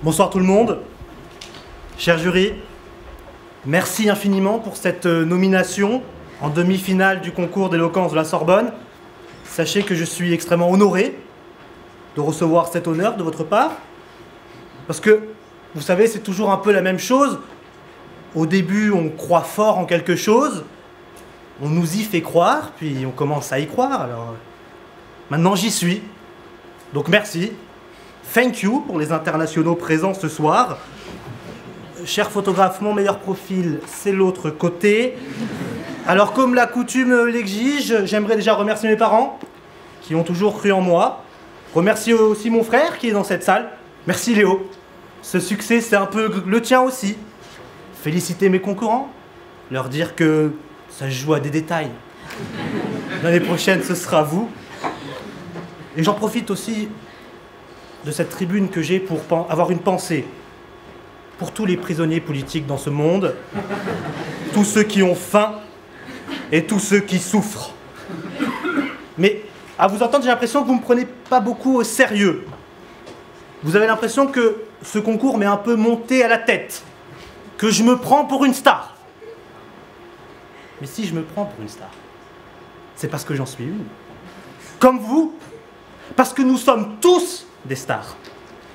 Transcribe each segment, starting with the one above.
Bonsoir tout le monde. Cher jury, merci infiniment pour cette nomination en demi-finale du concours d'éloquence de la Sorbonne. Sachez que je suis extrêmement honoré de recevoir cet honneur de votre part. Parce que, vous savez, c'est toujours un peu la même chose. Au début, on croit fort en quelque chose, on nous y fait croire, puis on commence à y croire. Alors, maintenant j'y suis. Donc merci. Thank you pour les internationaux présents ce soir. Cher photographe, mon meilleur profil, c'est l'autre côté. Alors, comme la coutume l'exige, j'aimerais déjà remercier mes parents, qui ont toujours cru en moi. Remercier aussi mon frère, qui est dans cette salle. Merci Léo. Ce succès, c'est un peu le tien aussi. Féliciter mes concurrents, leur dire que ça se joue à des détails. L'année prochaine, ce sera vous. Et j'en profite aussi de cette tribune que j'ai pour avoir une pensée pour tous les prisonniers politiques dans ce monde, tous ceux qui ont faim et tous ceux qui souffrent. Mais à vous entendre, j'ai l'impression que vous ne me prenez pas beaucoup au sérieux. Vous avez l'impression que ce concours m'est un peu monté à la tête, que je me prends pour une star. Mais si je me prends pour une star, c'est parce que j'en suis une. Comme vous, parce que nous sommes tous des stars.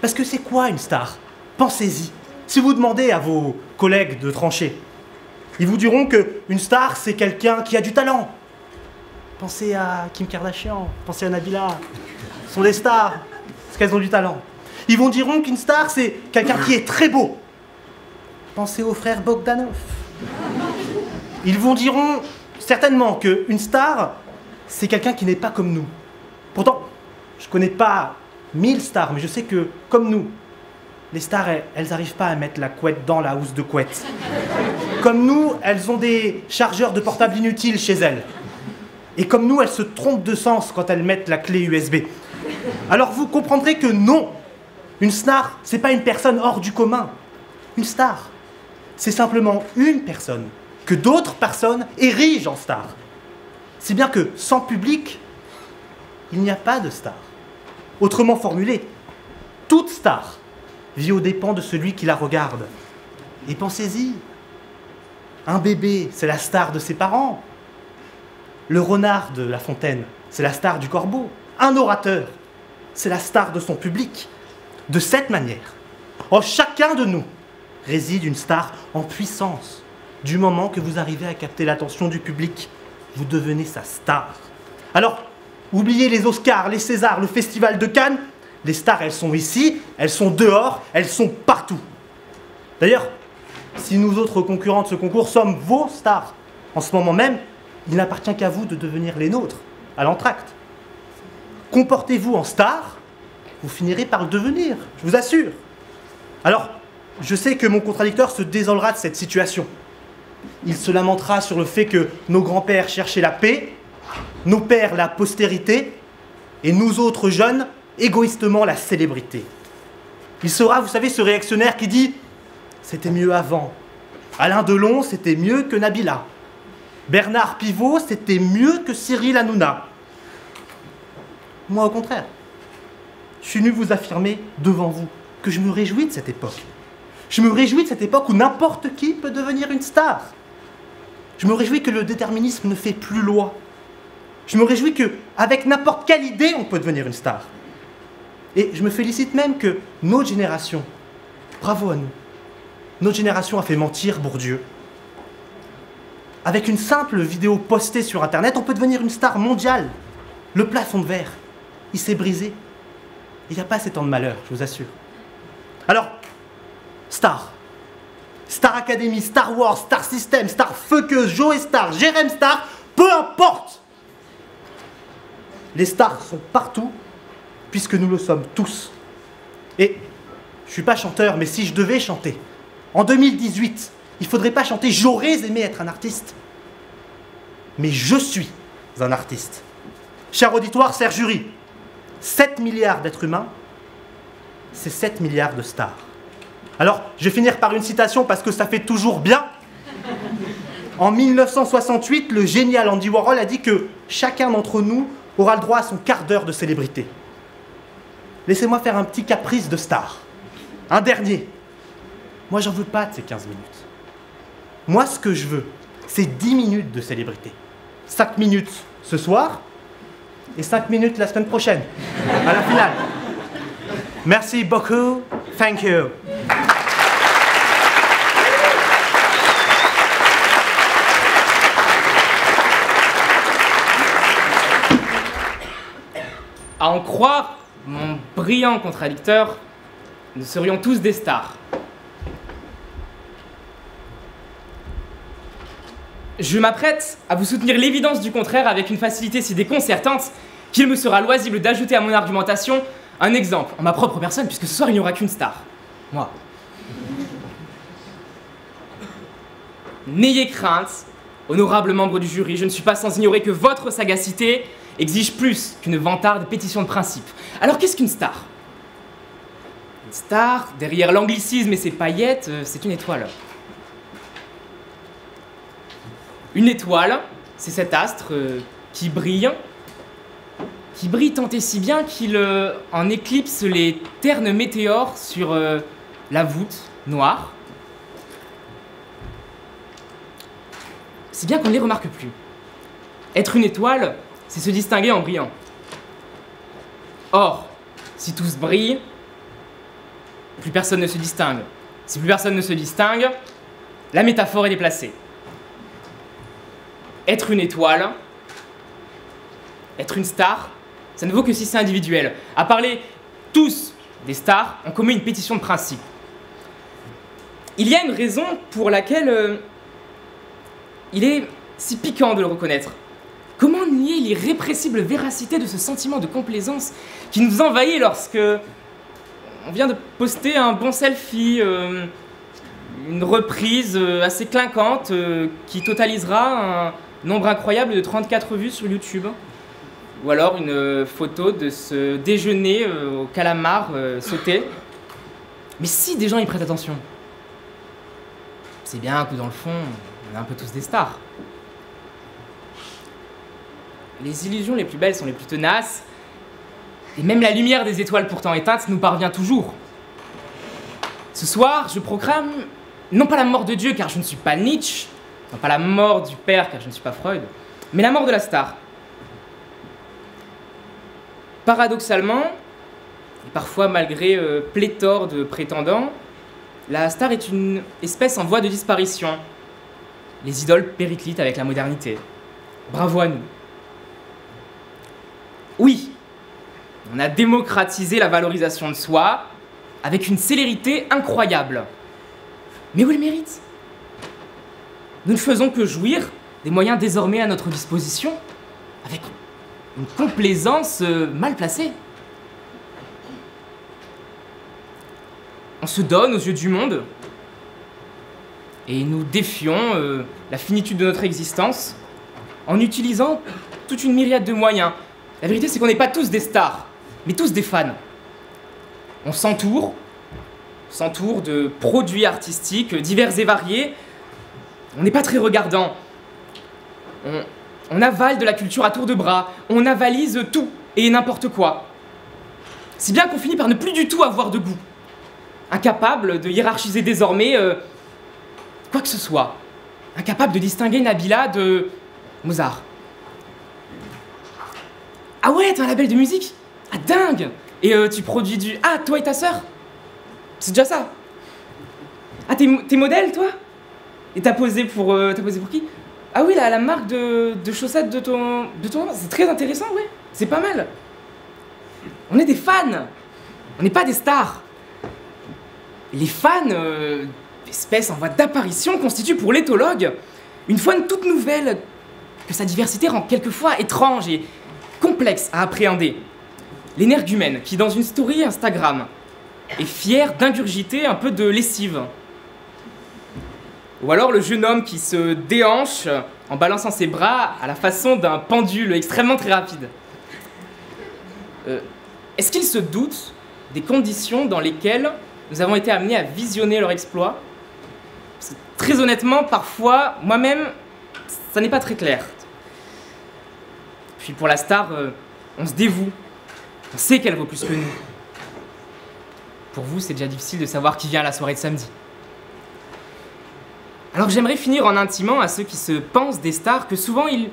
Parce que c'est quoi une star? Pensez-y. Si vous demandez à vos collègues de trancher, ils vous diront qu'une star, c'est quelqu'un qui a du talent. Pensez à Kim Kardashian, pensez à Nabila. Ce sont des stars, parce qu'elles ont du talent. Ils vous diront qu'une star, c'est quelqu'un qui est très beau. Pensez aux frères Bogdanov. Ils vous diront certainement qu'une star, c'est quelqu'un qui n'est pas comme nous. Pourtant, je ne connais pas 1000 stars, mais je sais que, comme nous, les stars, elles n'arrivent pas à mettre la couette dans la housse de couette. Comme nous, elles ont des chargeurs de portable inutiles chez elles. Et comme nous, elles se trompent de sens quand elles mettent la clé USB. Alors vous comprendrez que non, une star, c'est pas une personne hors du commun. Une star, c'est simplement une personne que d'autres personnes érigent en star. Si bien que sans public, il n'y a pas de star. Autrement formulé, toute star vit aux dépens de celui qui la regarde. Et pensez-y, un bébé, c'est la star de ses parents. Le renard de La Fontaine, c'est la star du corbeau. Un orateur, c'est la star de son public. De cette manière, en chacun de nous réside une star en puissance. Du moment que vous arrivez à capter l'attention du public, vous devenez sa star. Alors, oubliez les Oscars, les Césars, le Festival de Cannes. Les stars, elles sont ici, elles sont dehors, elles sont partout. D'ailleurs, si nous autres concurrents de ce concours sommes vos stars, en ce moment même, il n'appartient qu'à vous de devenir les nôtres, à l'entracte. Comportez-vous en star, vous finirez par le devenir, je vous assure. Alors, je sais que mon contradicteur se désolera de cette situation. Il se lamentera sur le fait que nos grands-pères cherchaient la paix, nos pères la postérité, et nous autres jeunes, égoïstement la célébrité. Il sera, vous savez, ce réactionnaire qui dit « C'était mieux avant. Alain Delon, c'était mieux que Nabila. Bernard Pivot, c'était mieux que Cyril Hanouna. » Moi, au contraire, je suis venu vous affirmer devant vous que je me réjouis de cette époque. Je me réjouis de cette époque où n'importe qui peut devenir une star. Je me réjouis que le déterminisme ne fait plus loi. Je me réjouis qu'avec n'importe quelle idée, on peut devenir une star. Et je me félicite même que notre génération, bravo à nous, notre génération a fait mentir Bourdieu. Avec une simple vidéo postée sur Internet, on peut devenir une star mondiale. Le plafond de verre, il s'est brisé. Il n'y a pas assez tant de malheur, je vous assure. Alors, star. Star Academy, Star Wars, Star System, Star Fuckeuse, Joe Star, Jérém Star, peu importe. Les stars sont partout, puisque nous le sommes tous. Et je ne suis pas chanteur, mais si je devais chanter, en 2018, il ne faudrait pas chanter « J'aurais aimé être un artiste ». Mais je suis un artiste. Cher auditoire, cher jury, 7 milliards d'êtres humains, c'est 7 milliards de stars. Alors, je vais finir par une citation parce que ça fait toujours bien. En 1968, le génial Andy Warhol a dit que chacun d'entre nous aura le droit à son quart d'heure de célébrité. Laissez-moi faire un petit caprice de star. un dernier. Moi, j'en veux pas de ces 15 minutes. Moi, ce que je veux, c'est 10 minutes de célébrité. 5 minutes ce soir et 5 minutes la semaine prochaine, à la finale. Merci beaucoup. Thank you. À en croire mon brillant contradicteur, nous serions tous des stars. Je m'apprête à vous soutenir l'évidence du contraire avec une facilité si déconcertante qu'il me sera loisible d'ajouter à mon argumentation un exemple en ma propre personne, puisque ce soir il n'y aura qu'une star. Moi. N'ayez crainte, honorables membres du jury, je ne suis pas sans ignorer que votre sagacité exige plus qu'une vantarde pétition de principe. Alors qu'est-ce qu'une star? Une star, derrière l'anglicisme et ses paillettes, c'est une étoile. Une étoile, c'est cet astre qui brille tant et si bien qu'il en éclipse les ternes météores sur la voûte noire. Si bien qu'on ne les remarque plus. Être une étoile, c'est se distinguer en brillant. Or, si tous brillent, plus personne ne se distingue. Si plus personne ne se distingue, la métaphore est déplacée. Être une étoile, être une star, ça ne vaut que si c'est individuel. À parler tous des stars, on commet une pétition de principe. Il y a une raison pour laquelle il est si piquant de le reconnaître. Comment nier l'irrépressible véracité de ce sentiment de complaisance qui nous envahit lorsque on vient de poster un bon selfie, une reprise assez clinquante qui totalisera un nombre incroyable de 34 vues sur YouTube. Ou alors une photo de ce déjeuner au calamar sauté. Mais si des gens y prêtent attention, c'est bien que dans le fond, on est un peu tous des stars. Les illusions les plus belles sont les plus tenaces, et même la lumière des étoiles pourtant éteintes nous parvient toujours. Ce soir, je proclame non pas la mort de Dieu car je ne suis pas Nietzsche, non pas la mort du père car je ne suis pas Freud, mais la mort de la star. Paradoxalement, et parfois malgré pléthore de prétendants, la star est une espèce en voie de disparition. Les idoles périclitent avec la modernité. Bravo à nous. Oui, on a démocratisé la valorisation de soi avec une célérité incroyable. Mais où est le mérite? Nous ne faisons que jouir des moyens désormais à notre disposition avec une complaisance mal placée. On se donne aux yeux du monde et nous défions la finitude de notre existence en utilisant toute une myriade de moyens. La vérité, c'est qu'on n'est pas tous des stars, mais tous des fans. On s'entoure de produits artistiques divers et variés. On n'est pas très regardant. On avale de la culture à tour de bras. On avalise tout et n'importe quoi. Si bien qu'on finit par ne plus du tout avoir de goût. Incapable de hiérarchiser désormais quoi que ce soit. Incapable de distinguer Nabila de Mozart. Ah ouais, t'as un label de musique? Ah dingue! Et tu produis du... Ah, toi et ta sœur? C'est déjà ça. Ah, t'es modèle, toi? Et t'as posé pour qui? Ah oui, la marque de chaussettes de ton... C'est très intéressant, ouais. C'est pas mal. On est des fans. On n'est pas des stars. Les fans, espèce en voie d'apparition, constituent pour l'éthologue une faune toute nouvelle que sa diversité rend quelquefois étrange et complexe à appréhender. L'énergumène qui, dans une story Instagram, est fier d'ingurgiter un peu de lessive. Ou alors le jeune homme qui se déhanche en balançant ses bras à la façon d'un pendule extrêmement très rapide. Est-ce qu'il se doute des conditions dans lesquelles nous avons été amenés à visionner leur exploit? Parce que, très honnêtement, parfois, moi-même, ça n'est pas très clair. Puis pour la star, on se dévoue. On sait qu'elle vaut plus que nous. Pour vous, c'est déjà difficile de savoir qui vient à la soirée de samedi. Alors j'aimerais finir en intimant à ceux qui se pensent des stars que souvent ils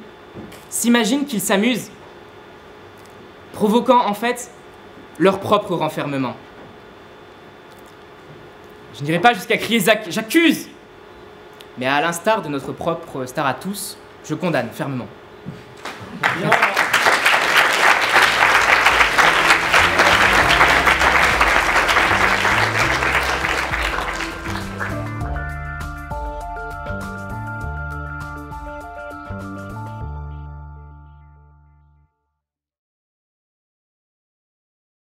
s'imaginent qu'ils s'amusent, provoquant en fait leur propre renfermement. Je n'irai pas jusqu'à crier j'accuse, mais à l'instar de notre propre star à tous, je condamne fermement. Bien.